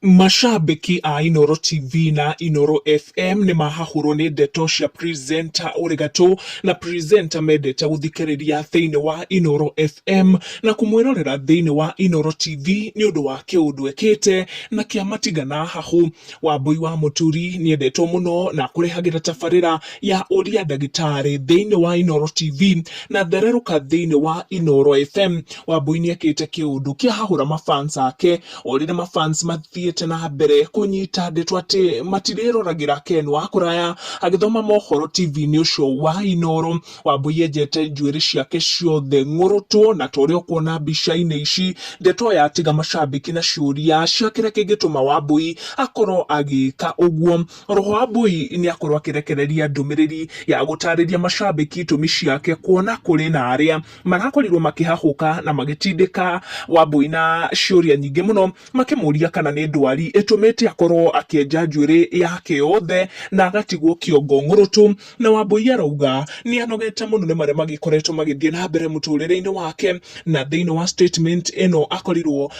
Mashabiki a Inooro TV na Inooro FM ni mahahuro ni ndeto cia presenter Uregatu na presenter mendete guthikiriria thiini wa Inooro FM na kumwirorera thiini wa Inooro TV ni undu wa kiundu ekite na kiamatigana hahu. Wambui wa Muturi ni ndeto muno na kurehagira tafarira ya uria ndagitari thiini wa Inooro TV na thereruka thiini wa Inooro FM. Wambui ni ekite kiundu kia hahura mafans ake urire mafans mathie na mbere kunyita ndeto ati matiriragira Ken wa kuraya agithoma mohoro TV ni ucio wa Inooro. Wambui ejete njuiri ciake ciothe ng'urutu na torio kuona mbica-ini ici ndeto yatiga mashabiki na ciuria ciakire kigituma Wambui akorwo agika uguo. Roho Wambui ni akorwo akirekereria ndumiriri ya gutariria mashabiki itumi ciake kuona kuri na aria marakorirwo makihahuka na magitindika Wambui na ciuria nyingi muno makimuria kana ni ndwari etumete akorwo akienja njuiri yake yothe na agatigwo kiongo ng'urutu. Na Wambui arauga ni anogete muno ni maria magikoretwo magithie na mbere muturire-ini wake, na thiini wa statement eno akorirwo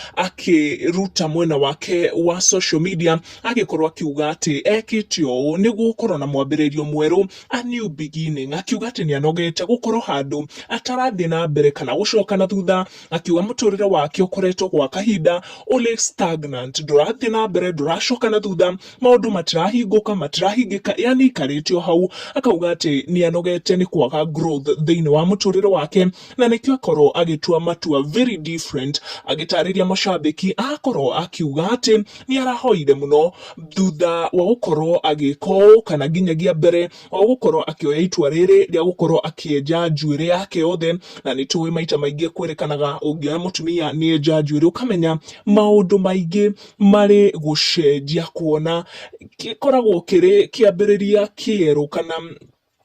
akiruta mwena wake wa social media agikorwo akiuga ati ekite uu ni gukorwo na mwambiririo mweru, a new beginning. Akiuga ati ni anogete gukorwo handu atarathie na mbere kana gucoka na thutha, akiuga muturire wake ukoretwo gwa kahinda uli stagnant, ndurathie na mbere nduracoka na thutha, maundu matirahinguka matirahingika, yani ikaritio hau. Akauga ati ni anogete ni kwaga growth thiini wa muturire wake na nikio akorwo agitua matua very different. Agitariria mashabiki akorwo akiuga ati ni arahoire muno thutha wa gukorwo agiko kana nginyagia mbere wa gukorwo akioya itua riri ria gukorwo akienja njuiri yake yothe. Na ni tuwi maita maingi kwerekanaga ungioya mutumia ni enja njuiri ukamenya maundu maingi mari gucenjia kuona gikoragwo kiri kiambiriria kieru kana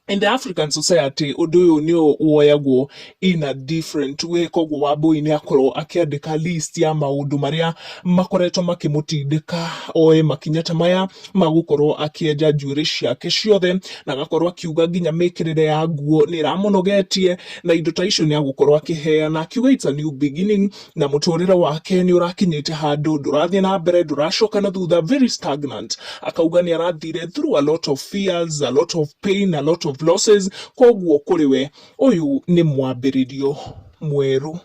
in the African society undu uyu ni woyagwo in a different way. Koguo Wambui ni akorwo akiandika list ya maundu maria makoretwo makimutindika oe makinya ta maya magukorwo akienja njuiri ciake ciothe, na agakorwo akiuga nginya mikirire ya nguo ni iramunogetie na indo ta icio ni agukorwo akiheana. Akiuga it's a new beginning na muturire wake ni urakinyite handu ndurathie na mbere nduracoka na thutha, very stagnant. Akauga ni arathire through a lot of fears, a lot of pain, a lot of losses. Koguo kuriwe uyu ni mwambiririo mweru.